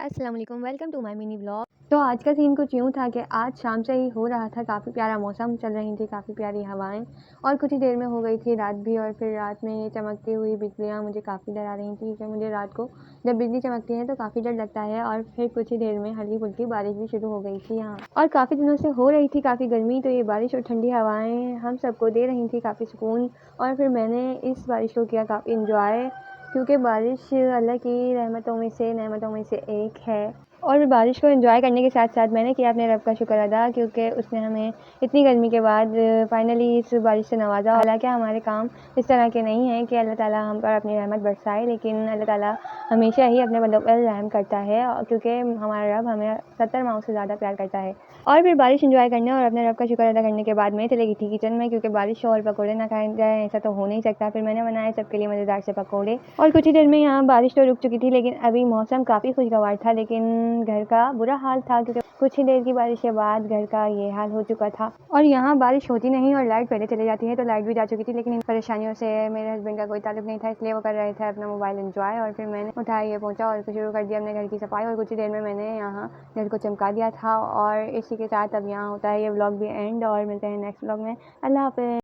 अस्सलाम वालेकुम, welcome to my mini vlog. तो आज का सीन कुछ यूँ था कि आज शाम से ही हो रहा था, काफ़ी प्यारा मौसम चल रही थी, काफ़ी प्यारी हवाएं और कुछ ही देर में हो गई थी रात भी। और फिर रात में ये चमकती हुई बिजलियाँ मुझे काफ़ी डरा रही थी क्योंकि मुझे रात को जब बिजली चमकती है तो काफ़ी डर लगता है। और फिर कुछ ही देर में हल्की फुल्की बारिश भी शुरू हो गई थी यहाँ, और काफ़ी दिनों से हो रही थी काफ़ी गर्मी, तो ये बारिश और ठंडी हवाएँ हम सबको दे रही थी काफ़ी सुकून। और फिर मैंने इस बारिश को किया काफ़ी इंजॉय, क्योंकि बारिश अल्लाह की नेमतों में से एक है। और बारिश को एंजॉय करने के साथ साथ मैंने किया अपने रब का शुक्र अदा, क्योंकि उसने हमें इतनी गर्मी के बाद फाइनली इस बारिश से नवाजा। हालांकि हमारे काम इस तरह के नहीं हैं कि अल्लाह ताला हम पर अपनी रहमत बरसाए, लेकिन अल्लाह ताला हमेशा ही अपने बंदों पर रहम करता है, क्योंकि हमारा रब हमें 70 माओ से ज़्यादा प्यार करता है। और फिर बारिश एंजॉय करने और अपने रब का शुक्र अदा करने के बाद मैं चली गई थी किचन में, क्योंकि बारिश और पकौड़े ना खाए जाए ऐसा तो हो नहीं सकता। फिर मैंने बनाए सबके लिए मज़ेदार से पकौड़े, और कुछ ही देर में यहाँ बारिश तो रुक चुकी थी, लेकिन अभी मौसम काफ़ी खुशगवार था। लेकिन घर का बुरा हाल था, क्योंकि कुछ ही देर की बारिश के बाद घर का ये हाल हो चुका था। और यहाँ बारिश होती नहीं और लाइट पहले चले जाती है, तो लाइट भी जा चुकी थी। लेकिन इन परेशानियों से मेरे हस्बैंड का कोई ताल्लुक नहीं था, इसलिए वो कर रहे थे अपना मोबाइल एंजॉय। और फिर मैंने उठाया, ये पहुँचा और शुरू कर दिया अपने घर की सफाई, और कुछ ही देर में मैंने यहाँ घर को चमका दिया था। और इसी के साथ अब यहाँ होता है ये व्लॉग भी एंड, और मिलते हैं नेक्स्ट व्लॉग में। अल्लाह हाफ़िज़।